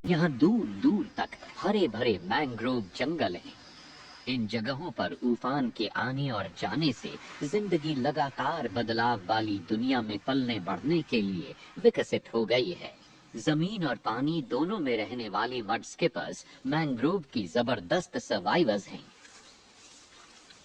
यहाँ दूर दूर तक हरे भरे मैंग्रोव जंगल हैं। इन जगहों पर उफान के आने और जाने से जिंदगी लगातार बदलाव वाली दुनिया में पलने बढ़ने के लिए विकसित हो गई है। जमीन और पानी दोनों में रहने वाली मड स्किपर्स मैंग्रोव की जबरदस्त सर्वाइवर्स हैं।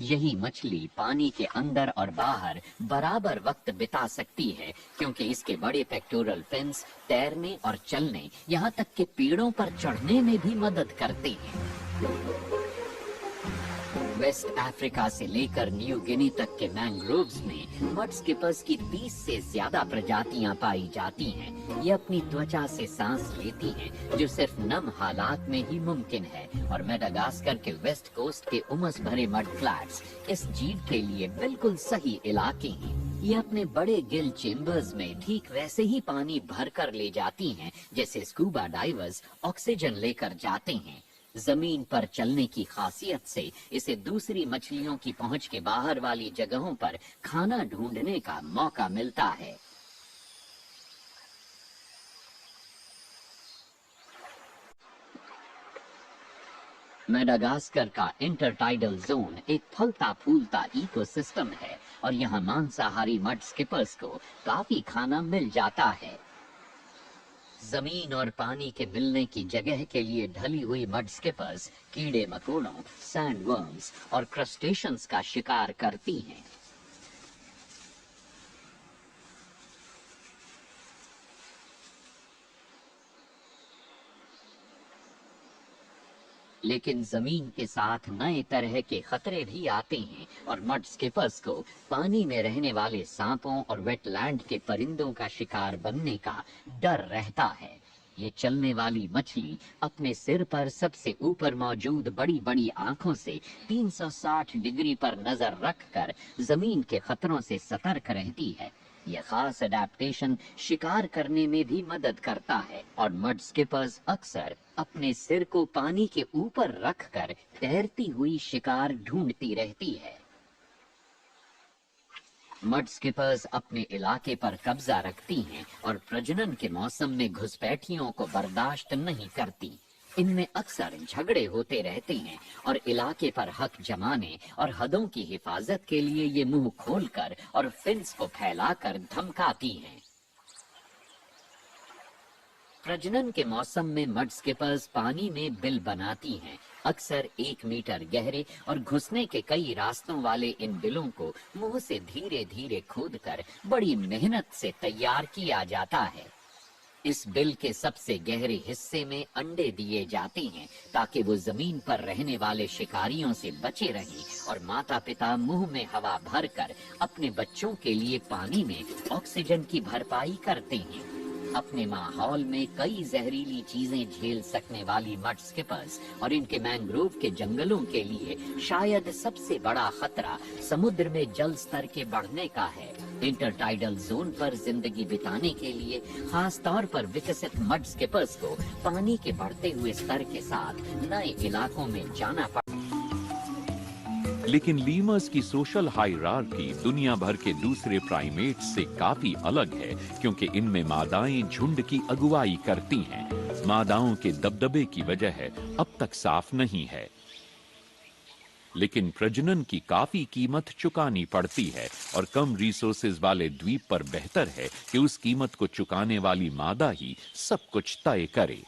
यही मछली पानी के अंदर और बाहर बराबर वक्त बिता सकती है, क्योंकि इसके बड़े पेक्टोरल फिन्स तैरने और चलने, यहाँ तक कि पेड़ों पर चढ़ने में भी मदद करते हैं। वेस्ट अफ्रीका से लेकर न्यू गिनी तक के मैंग्रोव्स में मड स्किपर्स की 30 से ज्यादा प्रजातियां पाई जाती हैं। ये अपनी त्वचा से सांस लेती हैं, जो सिर्फ नम हालात में ही मुमकिन है। और मेडागास्कर के वेस्ट कोस्ट के उमस भरे मड फ्लैट्स इस जीव के लिए बिल्कुल सही इलाके हैं। ये अपने बड़े गिल चेम्बर्स में ठीक वैसे ही पानी भर कर ले जाती हैं, जैसे स्कूबा डाइवर्स ऑक्सीजन लेकर जाते हैं। जमीन पर चलने की खासियत से इसे दूसरी मछलियों की पहुंच के बाहर वाली जगहों पर खाना ढूंढने का मौका मिलता है। मेडागास्कर का इंटरटाइडल जोन एक फलता फूलता इकोसिस्टम है और यहाँ मांसाहारी मड स्किपर्स को काफी खाना मिल जाता है। जमीन और पानी के मिलने की जगह के लिए ढली हुई मड स्किपर्स कीड़े मकोड़ों, सैंडवर्म्स और क्रस्टेशंस का शिकार करती हैं। लेकिन जमीन के साथ नए तरह के खतरे भी आते हैं और मड स्किपर्स को पानी में रहने वाले सांपों और वेटलैंड के परिंदों का शिकार बनने का डर रहता है। ये चलने वाली मछली अपने सिर पर सबसे ऊपर मौजूद बड़ी बड़ी आंखों से 360 डिग्री पर नजर रखकर जमीन के खतरों से सतर्क रहती है। यह खास अडेप्टेशन शिकार करने में भी मदद करता है और मड स्किपर्स अक्सर अपने सिर को पानी के ऊपर रखकर तैरती हुई शिकार ढूंढती रहती है। मड स्किपर्स अपने इलाके पर कब्जा रखती हैं और प्रजनन के मौसम में घुसपैठियों को बर्दाश्त नहीं करती। इनमें अक्सर झगड़े होते रहते हैं और इलाके पर हक जमाने और हदों की हिफाजत के लिए ये मुंह खोलकर और फिन्स को फैलाकर धमकाती हैं। प्रजनन के मौसम में मड स्किपर्स पानी में बिल बनाती हैं। अक्सर 1 मीटर गहरे और घुसने के कई रास्तों वाले इन बिलों को मुंह से धीरे धीरे खोदकर बड़ी मेहनत से तैयार किया जाता है। इस बिल के सबसे गहरे हिस्से में अंडे दिए जाते हैं ताकि वो जमीन पर रहने वाले शिकारियों से बचे रहें और माता पिता मुंह में हवा भरकर अपने बच्चों के लिए पानी में ऑक्सीजन की भरपाई करते हैं। अपने माहौल में कई जहरीली चीजें झेल सकने वाली मड स्किपर्स और इनके मैंग्रोव के जंगलों के लिए शायद सबसे बड़ा खतरा समुद्र में जल स्तर के बढ़ने का है। इंटरटाइडल जोन पर जिंदगी बिताने के लिए खास तौर पर विकसित मड स्किपर्स को पानी के बढ़ते हुए स्तर के साथ नए इलाकों में जाना पड़ता है। लेकिन लीमर्स की सोशल हायरार्की दुनिया भर के दूसरे प्राइमेट्स से काफी अलग है, क्योंकि इनमें मादाएं झुंड की अगुवाई करती हैं। मादाओं के दबदबे की वजह अब तक साफ नहीं है, लेकिन प्रजनन की काफी कीमत चुकानी पड़ती है और कम रिसोर्सेज वाले द्वीप पर बेहतर है कि उस कीमत को चुकाने वाली मादा ही सब कुछ तय करे।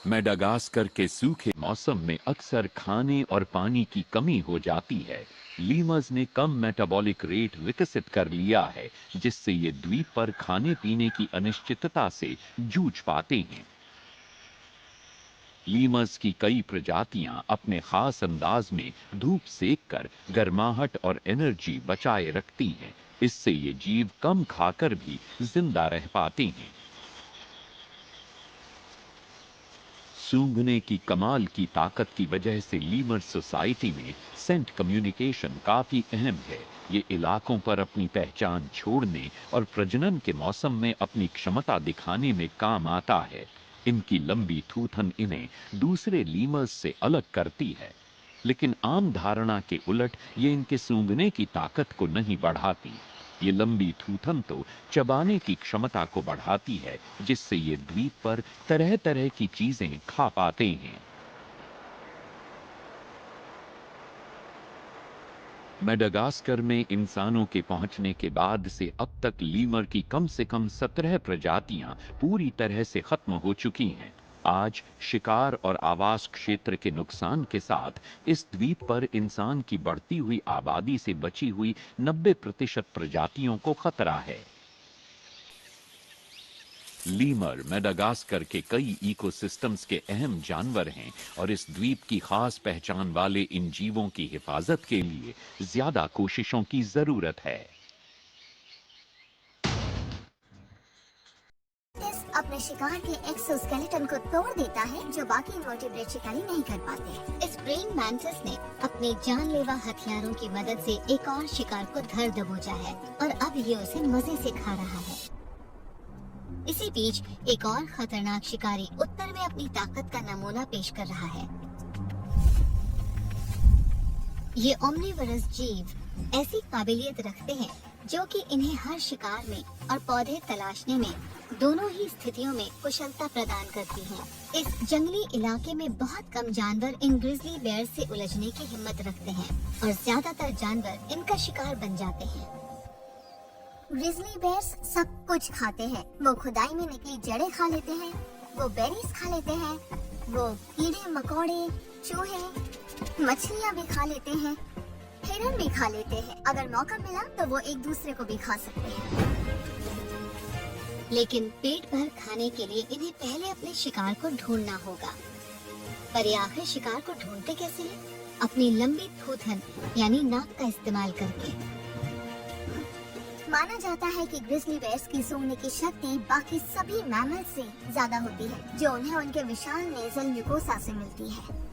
मेडागास्कर के सूखे मौसम में अक्सर खाने और पानी की कमी हो जाती है। लीमर्स ने कम मेटाबॉलिक रेट विकसित कर लिया है, जिससे ये द्वीप पर खाने पीने की अनिश्चितता से जूझ पाते हैं। लीमर्स की कई प्रजातियां अपने खास अंदाज में धूप सेक कर गर्माहट और एनर्जी बचाए रखती हैं। इससे ये जीव कम खाकर भी जिंदा रह पाते हैं। सूंघने की कमाल की ताकत की वजह से लीमर सोसाइटी में सेंट कम्युनिकेशन काफी अहम है। ये इलाकों पर अपनी पहचान छोड़ने और प्रजनन के मौसम में अपनी क्षमता दिखाने में काम आता है। इनकी लंबी थूथन इन्हें दूसरे लीमर्स से अलग करती है। लेकिन आम धारणा के उलट ये इनके सूंघने की ताकत को नहीं बढ़ाती। ये लंबी थूथन तो चबाने की क्षमता को बढ़ाती है, जिससे ये द्वीप पर तरह तरह की चीजें खा पाते हैं। मेडागास्कर में इंसानों के पहुंचने के बाद से अब तक लीमर की कम से कम 17 प्रजातियां पूरी तरह से खत्म हो चुकी हैं। आज शिकार और आवास क्षेत्र के नुकसान के साथ इस द्वीप पर इंसान की बढ़ती हुई आबादी से बची हुई 90% प्रजातियों को खतरा है। लीमर मेडागास्कर के कई इकोसिस्टम्स के अहम जानवर हैं और इस द्वीप की खास पहचान वाले इन जीवों की हिफाजत के लिए ज्यादा कोशिशों की जरूरत है। अपने शिकार के एक्सोस्केलेटन को तोड़ देता है, जो बाकी इन्वर्टिब्रेट शिकारी नहीं कर पाते। इस प्रेइंग मैंटिस ने अपने जानलेवा हथियारों की मदद से एक और शिकार को धर दबोचा है और अब ये उसे मजे से खा रहा है। इसी बीच एक और खतरनाक शिकारी उत्तर में अपनी ताकत का नमूना पेश कर रहा है। ये ओमनिवरस जीव ऐसी काबिलियत रखते हैं जो कि इन्हें हर शिकार में और पौधे तलाशने में दोनों ही स्थितियों में कुशलता प्रदान करती हैं। इस जंगली इलाके में बहुत कम जानवर इन ग्रिजली बेयर से उलझने की हिम्मत रखते हैं और ज्यादातर जानवर इनका शिकार बन जाते हैं। ग्रिजली बेयर्स सब कुछ खाते हैं। वो खुदाई में निकली जड़ें खा लेते हैं, वो बेरीज खा लेते हैं, वो कीड़े मकोड़े, चूहे, मछलियाँ भी खा लेते हैं, हिरन भी खा लेते हैं। अगर मौका मिला तो वो एक दूसरे को भी खा सकते हैं। लेकिन पेट भर खाने के लिए इन्हें पहले अपने शिकार को ढूंढना होगा। पर ये आखिर शिकार को ढूंढते कैसे हैं? अपनी लंबी थूथन यानी नाक का इस्तेमाल करके। माना जाता है कि ग्रिजली बेयर्स की सूंघने की शक्ति बाकी सभी मैमल से ज्यादा होती है, जो उन्हें उनके विशाल नेजल म्यूकोसा से मिलती है।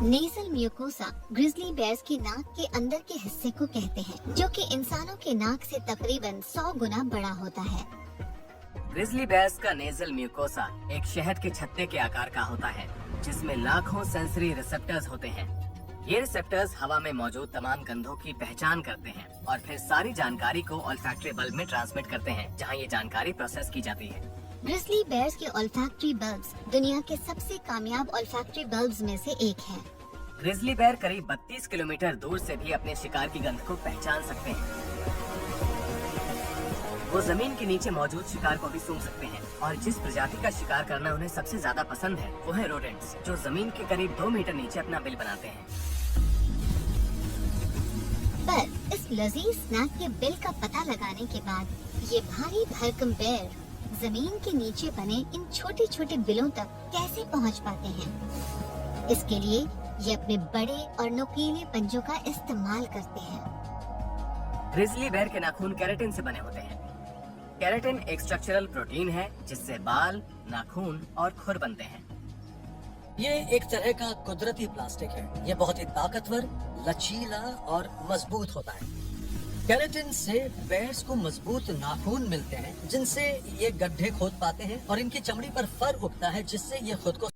नेजल म्यूकोसा ग्रिजली बेयर्स की नाक के अंदर के हिस्से को कहते हैं, जो कि इंसानों के नाक से तकरीबन 100 गुना बड़ा होता है। ग्रिजली बेयर्स का नेजल म्यूकोसा एक शहद के छत्ते के आकार का होता है, जिसमें लाखों सेंसरी रिसेप्टर्स होते हैं। ये रिसेप्टर्स हवा में मौजूद तमाम गंधों की पहचान करते हैं और फिर सारी जानकारी को ऑल्फैक्टरी बल्ब में ट्रांसमिट करते हैं, जहां ये जानकारी प्रोसेस की जाती है। ग्रिजली बेयर्स के ऑल्फैक्टरी बल्ब्स दुनिया के सबसे कामयाब ऑल्फैक्टरी बल्ब्स में से एक हैं। ग्रिजली बेयर करीब 32 किलोमीटर दूर से भी अपने शिकार की गंध को पहचान सकते हैं। वो जमीन के नीचे मौजूद शिकार को भी सूंघ सकते हैं और जिस प्रजाति का शिकार करना उन्हें सबसे ज्यादा पसंद है वो है रोडेंट्स, जो जमीन के करीब 2 मीटर नीचे अपना बिल बनाते हैं। पर इस लजीज स्नैक के बिल का पता लगाने के बाद ये भारी भरकम बेयर जमीन के नीचे बने इन छोटे छोटे बिलों तक कैसे पहुंच पाते हैं? इसके लिए ये अपने बड़े और नुकीले पंजों का इस्तेमाल करते हैं। ग्रिजली बेयर के नाखून केराटिन से बने होते हैं। केराटिन एक स्ट्रक्चरल प्रोटीन है जिससे बाल, नाखून और खुर बनते हैं। ये एक तरह का कुदरती प्लास्टिक है। ये बहुत ही ताकतवर, लचीला और मजबूत होता है। केराटिन से बेयर्स को मजबूत नाखून मिलते हैं, जिनसे ये गड्ढे खोद पाते हैं और इनकी चमड़ी पर फर उगता है, जिससे ये खुद को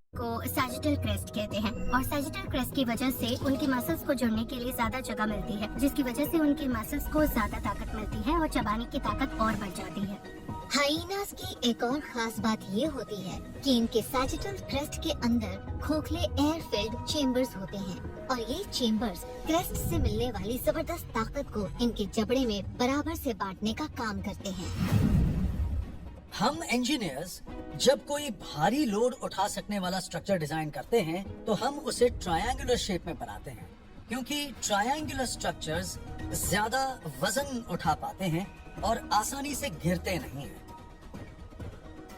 सैजिटल क्रेस्ट कहते हैं और सैजिटल क्रेस्ट की वजह से उनकी मसल्स को जुड़ने के लिए ज्यादा जगह मिलती है, जिसकी वजह से उनकी मसल्स को ज्यादा ताकत मिलती है और चबाने की ताकत और बढ़ जाती है। हाइनास की एक और खास बात ये होती है कि इनके सैजिटल क्रेस्ट के अंदर खोखले एयर फिल्ड चेम्बर्स होते हैं और ये चेम्बर्स क्रेस्ट से मिलने वाली जबरदस्त ताकत को इनके जबड़े में बराबर से बांटने का काम करते हैं। हम इंजीनियर्स जब कोई भारी लोड उठा सकने वाला स्ट्रक्चर डिजाइन करते हैं तो हम उसे ट्रायंगुलर शेप में बनाते हैं, क्योंकि ट्रायंगुलर स्ट्रक्चर्स ज्यादा वजन उठा पाते हैं और आसानी से गिरते नहीं हैं।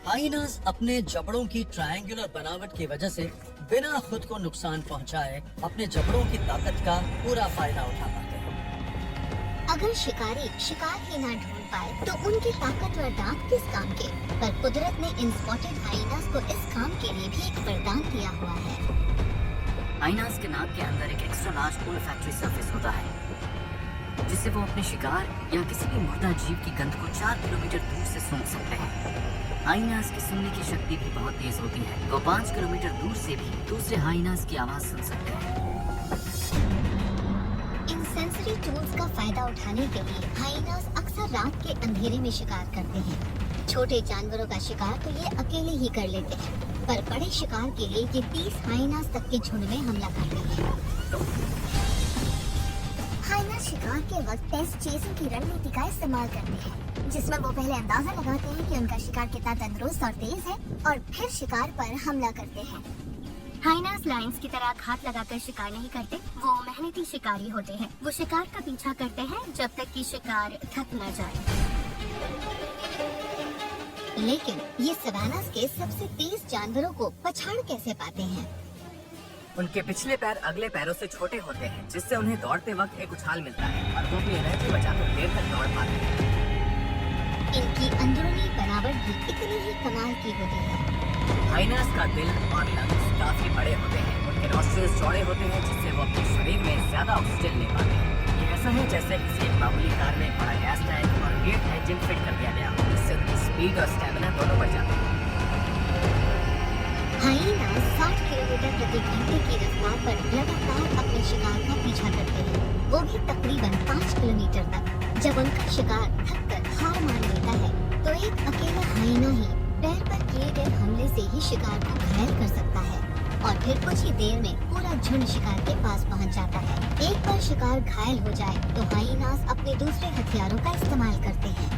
हाइनास अपने जबड़ों की ट्रायंगुलर बनावट की वजह से बिना खुद को नुकसान पहुंचाए अपने जबड़ों की ताकत का पूरा फायदा उठा पाते हैं। अगर शिकारी शिकार ही ना ढूंढ पाए तो उनके ताकतवर दांत किस काम के? पर कुदरत ने इन स्पॉटेड हाइनास को इस काम के लिए भी एक वरदान दिया हुआ है। हाइनास के नाक के अंदर एक एक्स्ट्रा लार्ज ओल्फैक्टरी सरफेस होता है, जिससे वो अपने शिकार या किसी भी मुर्दा जीव की गंध को 4 किलोमीटर दूर से सूंघ सकते हैं। हाइनास की सुनने की शक्ति भी बहुत तेज होती है। वो 5 किलोमीटर दूर से भी दूसरे हाइनास की आवाज सुन सकते हैं। जिसका फायदा उठाने के लिए हाइनास अक्सर रात के अंधेरे में शिकार करते हैं। छोटे जानवरों का शिकार तो ये अकेले ही कर लेते हैं, पर बड़े शिकार के लिए ये 30 हाइनास तक के झुंड में हमला करते हैं। हाइनास शिकार के वक्त टेस्ट चेसिंग की रणनीति का इस्तेमाल करते हैं, जिसमें वो पहले अंदाजा लगाते हैं कि उनका शिकार कितना तंदुरुस्त और तेज है और फिर शिकार पर हमला करते हैं। हाइनास लायंस की तरह घात लगाकर शिकार नहीं करते, वो मेहनती शिकारी होते हैं। वो शिकार का पीछा करते हैं जब तक कि शिकार थक न जाए। लेकिन ये सवानास के सबसे तेज जानवरों को पछाड़ कैसे पाते हैं? उनके पिछले पैर अगले पैरों से छोटे होते हैं, जिससे उन्हें दौड़ते वक्त एक उछाल मिलता है और वो अपनी एनर्जी बचाकर देर तक दौड़ पाते हैं। इनकी अंदरूनी बनावट भी इतनी ही कमाल की होती है। हाइनास का दिल और लंग्स काफी बड़े होते हैं। उनके नॉस्ट्रिल्स चौड़े होते हैं, जिससे वो अपने शरीर में ज्यादा ऑक्सीजन ले पाते हैं। ये ऐसा है जैसे किसी एक मामूली कार में बड़ा गैस टैंक और गेट इंजन फिट कर दिया गया हो, जिससे उनकी स्पीड और स्टेमिना दोनों बढ़ जाते हैं। हाइनास 60 किलोमीटर प्रति घंटे की रफ्तार पर लगातार अपने शिकार का पीछा करते हैं, वो भी तकरीबन 5 किलोमीटर तक। जब उनका शिकार थककर हार मान लेता है, तो एक अकेला हाइना ही पैर पर किए गए हमले से ही शिकार को घायल कर सकता है और फिर कुछ ही देर में पूरा झुंड शिकार के पास पहुंच जाता है। एक बार शिकार घायल हो जाए तो हाइनास अपने दूसरे हथियारों का इस्तेमाल करते हैं।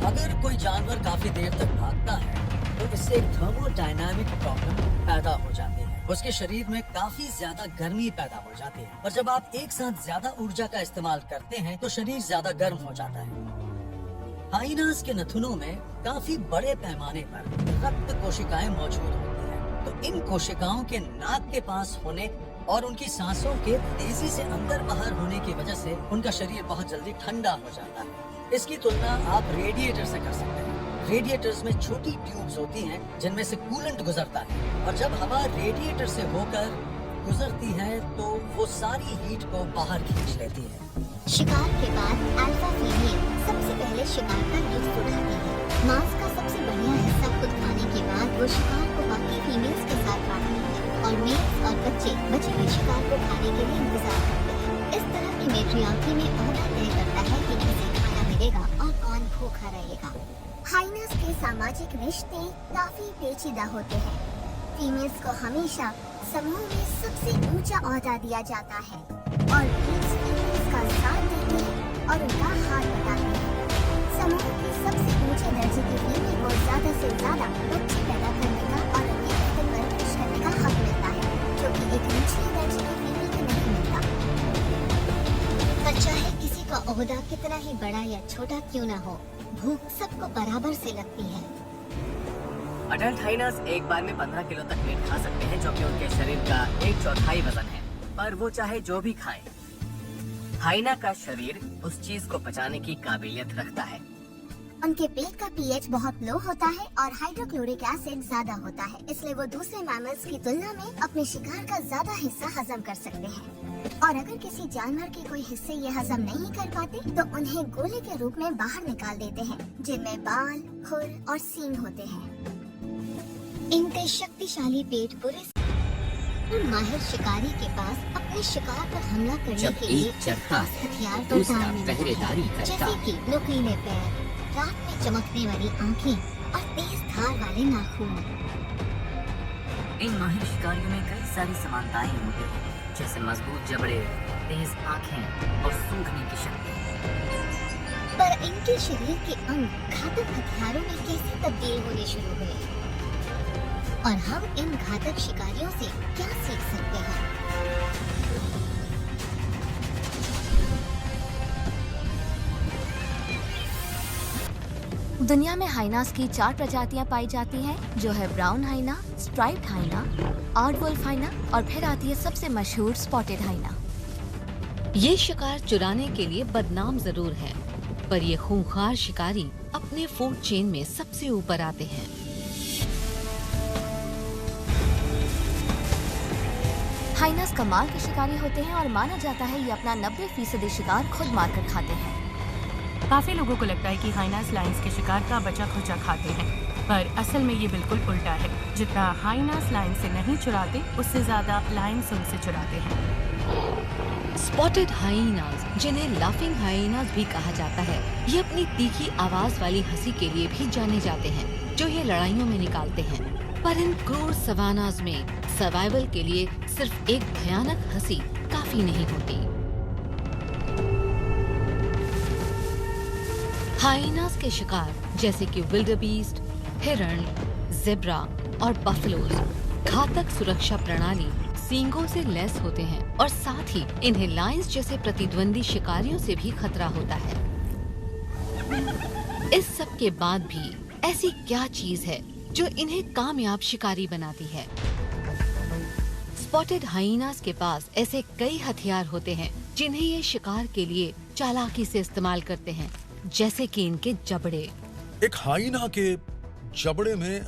अगर कोई जानवर काफी देर तक भागता है तो इससे एक थर्मोडायनामिक प्रॉब्लम पैदा हो जाती है। उसके शरीर में काफी ज्यादा गर्मी पैदा हो जाती है और जब आप एक साथ ज्यादा ऊर्जा का इस्तेमाल करते हैं तो शरीर ज्यादा गर्म हो जाता है। हाइनास के नथुनों में काफी बड़े पैमाने पर रक्त कोशिकाएं मौजूद होती हैं, तो इन कोशिकाओं के नाक के पास होने और उनकी सांसों के तेजी से अंदर बाहर होने की वजह से उनका शरीर बहुत जल्दी ठंडा हो जाता है। इसकी तुलना आप रेडिएटर से कर सकते हैं। रेडिएटर्स में छोटी ट्यूब्स होती हैं जिनमें से कूलेंट गुजरता है और जब हवा रेडिएटर से होकर गुजरती है तो वो सारी हीट को बाहर खींच लेती है। शिकार के बाद अल्फा फीमेल सबसे पहले शिकार का लुत्फ उठाती है। मांस का सबसे बढ़िया हिस्सा खुद खाने के बाद वो शिकार को बाकी फीमेल्स के साथ बांटती है और मेल्स और बच्चे बचे हुए शिकार को खाने के लिए इंतजार करते हैं। इस तरह की मैट्रियार्की में ओहदा तय करता है कि किसे खाना मिलेगा और कौन भूखा रहेगा। हाइनास के सामाजिक रिश्ते काफी पेचीदा होते हैं। फीमेल्स को हमेशा समूह में सबसे ऊंचा ओहदा दिया जाता है और मेल्स फीमेल्स का साथ देते हैं और उनका हाथ बटाते हैं। समूह की सबसे ऊंचे दर्जे की फीमेल को ज्यादा से ज्यादा बच्चे पैदा करने का और उनकी बेहतर परवरिश करने का हक मिलता है, जो कि एक निचले दर्जे की फीमेल को नहीं मिलता। पर चाहे किसी का ओहदा कितना ही बड़ा या छोटा क्यों न हो, भूख सबको बराबर से लगती है। अडल्ट हाइनास एक बार में 15 किलो तक मीट खा सकते हैं, जो कि उनके शरीर का 1/4 वजन है, पर वो चाहे जो भी खाएं। हाइना का शरीर उस चीज को पचाने की काबिलियत रखता है। उनके पेट का पीएच बहुत लो होता है और हाइड्रोक्लोरिक एसिड ज्यादा होता है, इसलिए वो दूसरे मैमल्स की तुलना में अपने शिकार का ज्यादा हिस्सा हजम कर सकते हैं। और अगर किसी जानवर के कोई हिस्से ये हजम नहीं कर पाते तो उन्हें गोले के रूप में बाहर निकाल देते हैं, जिनमें बाल, खुर और सींग होते हैं। इनके शक्तिशाली पेट बुरे और माहिर शिकारी के पास अपने शिकार पर हमला करने जब के लिए एक चरता है, हथियार दूसरा बाजार में मिलते पहरेदारी हैं, करता जैसे है। कि नुकीले पैर, रात में चमकने वाली आंखें और तेज धार वाले नाखून। इन माहिर शिकारियों में कई सारी समानताएं होती हैं, जैसे मजबूत जबड़े, तेज आंखें और सूंघने की शक्ति। पर इनके शरीर के अंग घातक हथियारों में कैसे तब्दील होने शुरू हुए और हम इन घातक शिकारियों से क्या सीख सकते हैं? दुनिया में हाइनास की 4 प्रजातियां पाई जाती हैं, जो है ब्राउन हाइना, स्ट्राइप्ड हाइना, आर्डवुल्फ हाइना और फिर आती है सबसे मशहूर स्पॉटेड हाइना। ये शिकार चुराने के लिए बदनाम जरूर है, पर ये खूंखार शिकारी अपने फूड चेन में सबसे ऊपर आते हैं। हाइनास कमाल के शिकारी होते हैं और माना जाता है ये अपना 90% शिकार खुद मारकर खाते हैं। काफी लोगों को लगता है कि हाइनास लायंस के शिकार का बचा खुचा खाते हैं, पर असल में ये बिल्कुल उल्टा है। जितना हाइनास लायन से नहीं चुराते, उससे ज्यादा लायंस उनसे चुराते हैं। स्पॉटेड हाइनास जिन्हें लाफिंग हाइनास भी कहा जाता है, ये अपनी तीखी आवाज वाली हंसी के लिए भी जाने जाते हैं, जो ये लड़ाइयों में निकालते हैं। पर इन क्रूर सवानाज में सर्वाइवल के लिए सिर्फ एक भयानक हंसी काफी नहीं होती। हाइनास के शिकार जैसे कि विल्डरबीस्ट, हिरण, ज़ेब्रा और बफलोज घातक सुरक्षा प्रणाली सींगों से लैस होते हैं और साथ ही इन्हें लायंस जैसे प्रतिद्वंदी शिकारियों से भी खतरा होता है। इस सब के बाद भी ऐसी क्या चीज है जो इन्हें कामयाब शिकारी बनाती है? स्पॉटेड हाइनास के पास ऐसे कई हथियार होते हैं जिन्हें ये शिकार के लिए चालाकी से इस्तेमाल करते हैं, जैसे कि इनके जबड़े। एक हाइना के जबड़े में